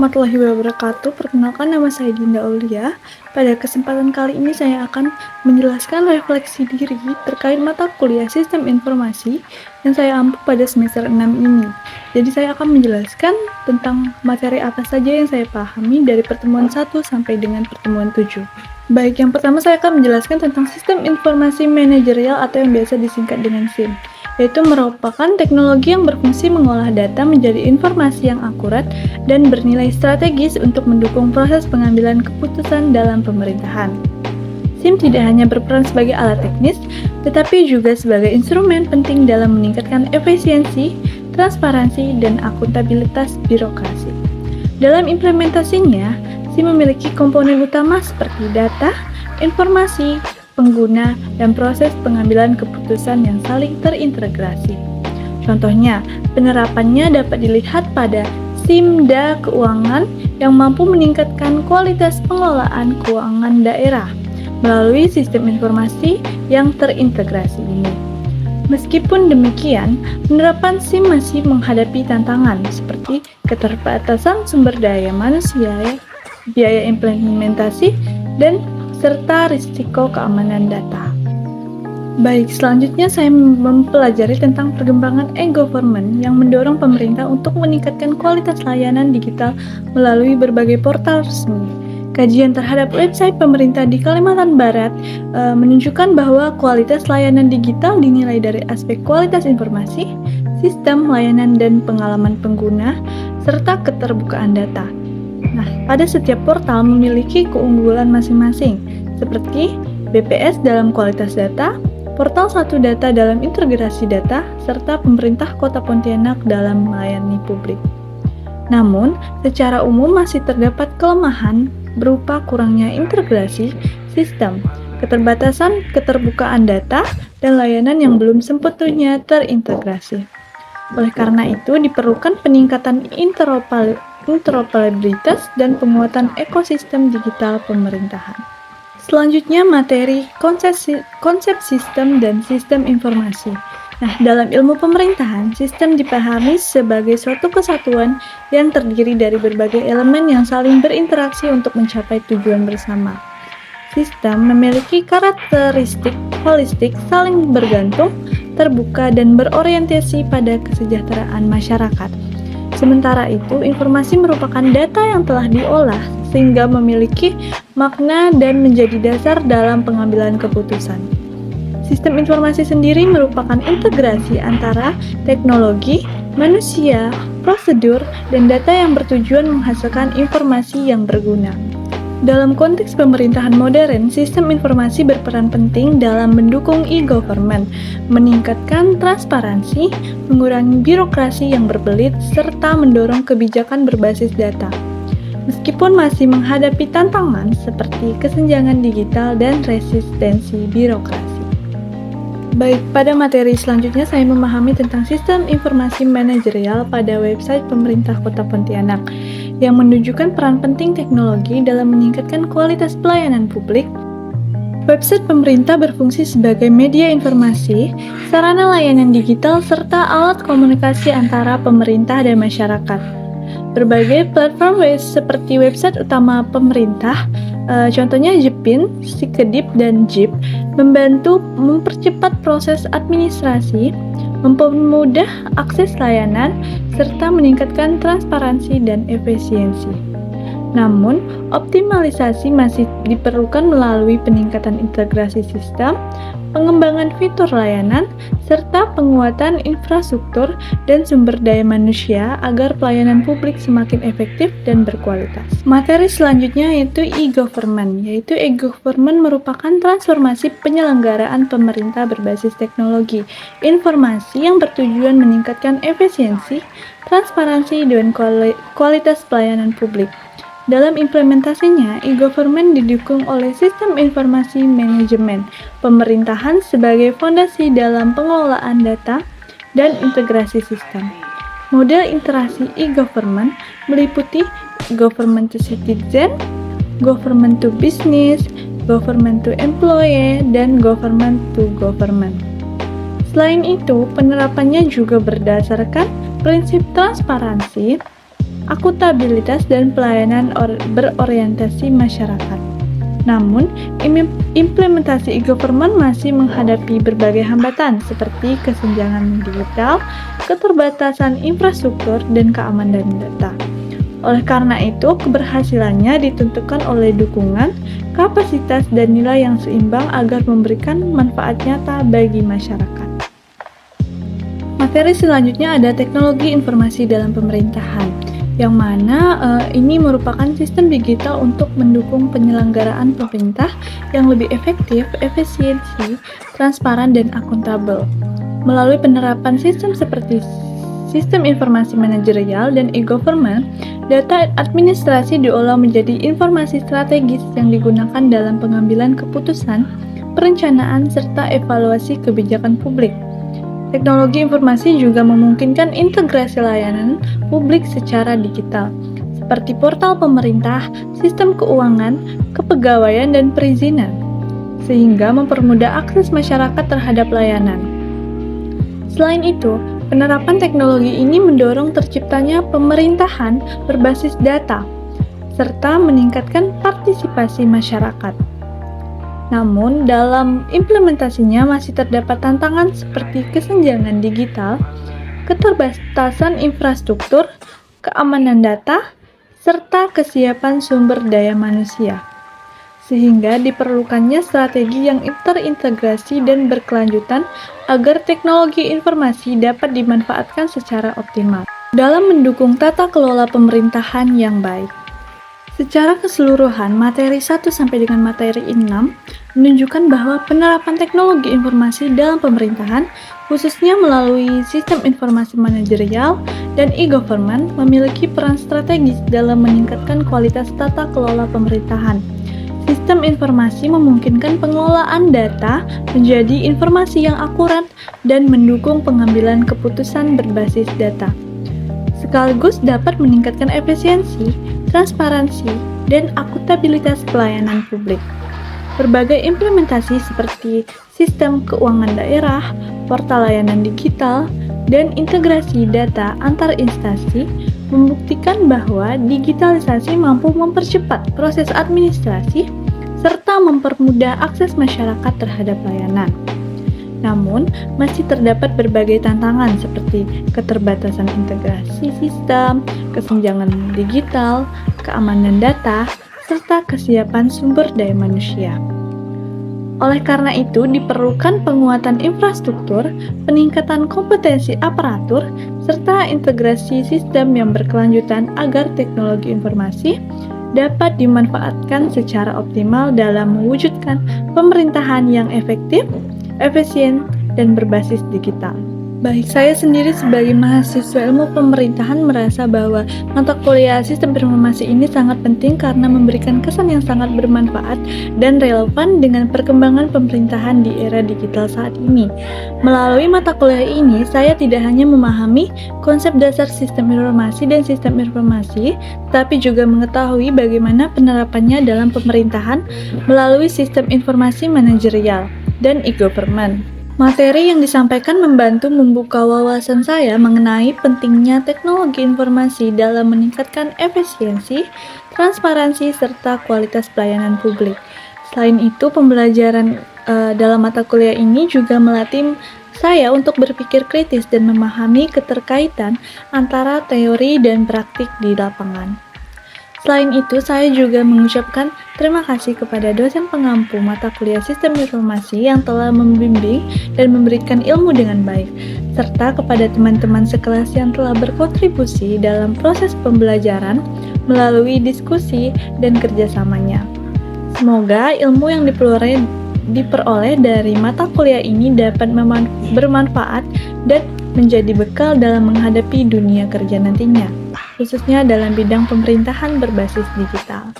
warahmatullahi wabarakatuh. Perkenalkan, nama saya Dinda Aulia. Pada kesempatan kali ini saya akan menjelaskan refleksi diri terkait mata kuliah Sistem Informasi yang saya ampu pada semester 6 ini. Jadi saya akan menjelaskan tentang materi apa saja yang saya pahami dari pertemuan 1 sampai dengan pertemuan 7. Baik, yang pertama saya akan menjelaskan tentang Sistem Informasi Manajerial atau yang biasa disingkat dengan SIM, yaitu merupakan teknologi yang berfungsi mengolah data menjadi informasi yang akurat dan bernilai strategis untuk mendukung proses pengambilan keputusan dalam pemerintahan. SIM tidak hanya berperan sebagai alat teknis, tetapi juga sebagai instrumen penting dalam meningkatkan efisiensi, transparansi, dan akuntabilitas birokrasi. Dalam implementasinya, SIM memiliki komponen utama seperti data, informasi, pengguna, dan proses pengambilan keputusan yang saling terintegrasi. Contohnya, penerapannya dapat dilihat pada SIMda keuangan yang mampu meningkatkan kualitas pengelolaan keuangan daerah melalui sistem informasi yang terintegrasi ini. Meskipun demikian, penerapan SIM masih menghadapi tantangan seperti keterbatasan sumber daya manusia, biaya implementasi, dan serta risiko keamanan data. Baik, selanjutnya saya mempelajari tentang perkembangan e-government yang mendorong pemerintah untuk meningkatkan kualitas layanan digital melalui berbagai portal resmi. Kajian terhadap website pemerintah di Kalimantan Barat menunjukkan bahwa kualitas layanan digital dinilai dari aspek kualitas informasi, sistem layanan dan pengalaman pengguna, serta keterbukaan data. Nah, pada setiap portal memiliki keunggulan masing-masing, seperti BPS dalam kualitas data, Portal 1 Data dalam integrasi data, serta pemerintah Kota Pontianak dalam melayani publik. Namun, secara umum masih terdapat kelemahan berupa kurangnya integrasi sistem, keterbatasan keterbukaan data, dan layanan yang belum sempurna terintegrasi. Oleh karena itu, diperlukan peningkatan interoperabilitas dan penguatan ekosistem digital pemerintahan. Selanjutnya, materi konsep sistem dan sistem informasi. Nah, dalam ilmu pemerintahan, sistem dipahami sebagai suatu kesatuan yang terdiri dari berbagai elemen yang saling berinteraksi untuk mencapai tujuan bersama. Sistem memiliki karakteristik holistik, saling bergantung, terbuka, dan berorientasi pada kesejahteraan masyarakat. Sementara itu, informasi merupakan data yang telah diolah sehingga memiliki makna dan menjadi dasar dalam pengambilan keputusan. Sistem informasi sendiri merupakan integrasi antara teknologi, manusia, prosedur, dan data yang bertujuan menghasilkan informasi yang berguna. Dalam konteks pemerintahan modern, sistem informasi berperan penting dalam mendukung e-government, meningkatkan transparansi, mengurangi birokrasi yang berbelit, serta mendorong kebijakan berbasis data. Meskipun masih menghadapi tantangan seperti kesenjangan digital dan resistensi birokrasi. Baik, pada materi selanjutnya saya memahami tentang sistem informasi manajerial pada website pemerintah Kota Pontianak yang menunjukkan peran penting teknologi dalam meningkatkan kualitas pelayanan publik. Website pemerintah berfungsi sebagai media informasi, sarana layanan digital, serta alat komunikasi antara pemerintah dan masyarakat. Berbagai platform seperti website utama pemerintah, contohnya Jepin, Sikedip, dan JIP, membantu mempercepat proses administrasi, mempermudah akses layanan, serta meningkatkan transparansi dan efisiensi. Namun, optimalisasi masih diperlukan melalui peningkatan integrasi sistem, pengembangan fitur layanan, serta penguatan infrastruktur dan sumber daya manusia agar pelayanan publik semakin efektif dan berkualitas. Materi selanjutnya yaitu e-government. E-government merupakan transformasi penyelenggaraan pemerintah berbasis teknologi informasi yang bertujuan meningkatkan efisiensi, transparansi, dan kualitas pelayanan publik. Dalam implementasinya, e-government didukung oleh sistem informasi manajemen pemerintahan sebagai fondasi dalam pengelolaan data dan integrasi sistem. Model interaksi e-government meliputi government to citizen, government to business, government to employee, dan government to government. Selain itu, penerapannya juga berdasarkan prinsip transparansi, akutabilitas, dan pelayanan berorientasi masyarakat. Namun, implementasi e-government masih menghadapi berbagai hambatan seperti kesenjangan digital, keterbatasan infrastruktur, dan keamanan data. Oleh karena itu, keberhasilannya ditentukan oleh dukungan, kapasitas, dan nilai yang seimbang agar memberikan manfaat nyata bagi masyarakat. Materi selanjutnya ada teknologi informasi dalam pemerintahan, yang mana ini merupakan sistem digital untuk mendukung penyelenggaraan pemerintah yang lebih efektif, efisiensi, transparan, dan akuntabel. Melalui penerapan sistem seperti sistem informasi manajerial dan e-government, data administrasi diolah menjadi informasi strategis yang digunakan dalam pengambilan keputusan, perencanaan, serta evaluasi kebijakan publik. Teknologi informasi juga memungkinkan integrasi layanan publik secara digital, seperti portal pemerintah, sistem keuangan, kepegawaian, dan perizinan, sehingga mempermudah akses masyarakat terhadap layanan. Selain itu, penerapan teknologi ini mendorong terciptanya pemerintahan berbasis data, serta meningkatkan partisipasi masyarakat. Namun, dalam implementasinya masih terdapat tantangan seperti kesenjangan digital, keterbatasan infrastruktur, keamanan data, serta kesiapan sumber daya manusia. Sehingga diperlukannya strategi yang terintegrasi dan berkelanjutan agar teknologi informasi dapat dimanfaatkan secara optimal dalam mendukung tata kelola pemerintahan yang baik. Secara keseluruhan, materi 1 sampai dengan materi 6 menunjukkan bahwa penerapan teknologi informasi dalam pemerintahan, khususnya melalui sistem informasi manajerial dan e-government, memiliki peran strategis dalam meningkatkan kualitas tata kelola pemerintahan. Sistem informasi memungkinkan pengelolaan data menjadi informasi yang akurat dan mendukung pengambilan keputusan berbasis data, sekaligus dapat meningkatkan efisiensi, transparansi, dan akutabilitas pelayanan publik. Berbagai implementasi seperti sistem keuangan daerah, portal layanan digital, dan integrasi data antar instansi membuktikan bahwa digitalisasi mampu mempercepat proses administrasi serta mempermudah akses masyarakat terhadap layanan. Namun, masih terdapat berbagai tantangan seperti keterbatasan integrasi sistem, kesenjangan digital, keamanan data, serta kesiapan sumber daya manusia. Oleh karena itu, diperlukan penguatan infrastruktur, peningkatan kompetensi aparatur, serta integrasi sistem yang berkelanjutan agar teknologi informasi dapat dimanfaatkan secara optimal dalam mewujudkan pemerintahan yang efektif, efisien, dan berbasis digital. Baik, saya sendiri sebagai mahasiswa ilmu pemerintahan merasa bahwa mata kuliah sistem informasi ini sangat penting karena memberikan kesan yang sangat bermanfaat dan relevan dengan perkembangan pemerintahan di era digital saat ini. Melalui mata kuliah ini, saya tidak hanya memahami konsep dasar sistem informasi dan sistem informasi, tapi juga mengetahui bagaimana penerapannya dalam pemerintahan melalui sistem informasi manajerial dan e-government. Materi yang disampaikan membantu membuka wawasan saya mengenai pentingnya teknologi informasi dalam meningkatkan efisiensi, transparansi, serta kualitas pelayanan publik. Selain itu, pembelajaran dalam mata kuliah ini juga melatih saya untuk berpikir kritis dan memahami keterkaitan antara teori dan praktik di lapangan. Selain itu, saya juga mengucapkan terima kasih kepada dosen pengampu mata kuliah Sistem Informasi yang telah membimbing dan memberikan ilmu dengan baik, serta kepada teman-teman sekelas yang telah berkontribusi dalam proses pembelajaran melalui diskusi dan kerjasamanya. Semoga ilmu yang diperoleh dari mata kuliah ini dapat bermanfaat dan menjadi bekal dalam menghadapi dunia kerja nantinya, khususnya dalam bidang pemerintahan berbasis digital.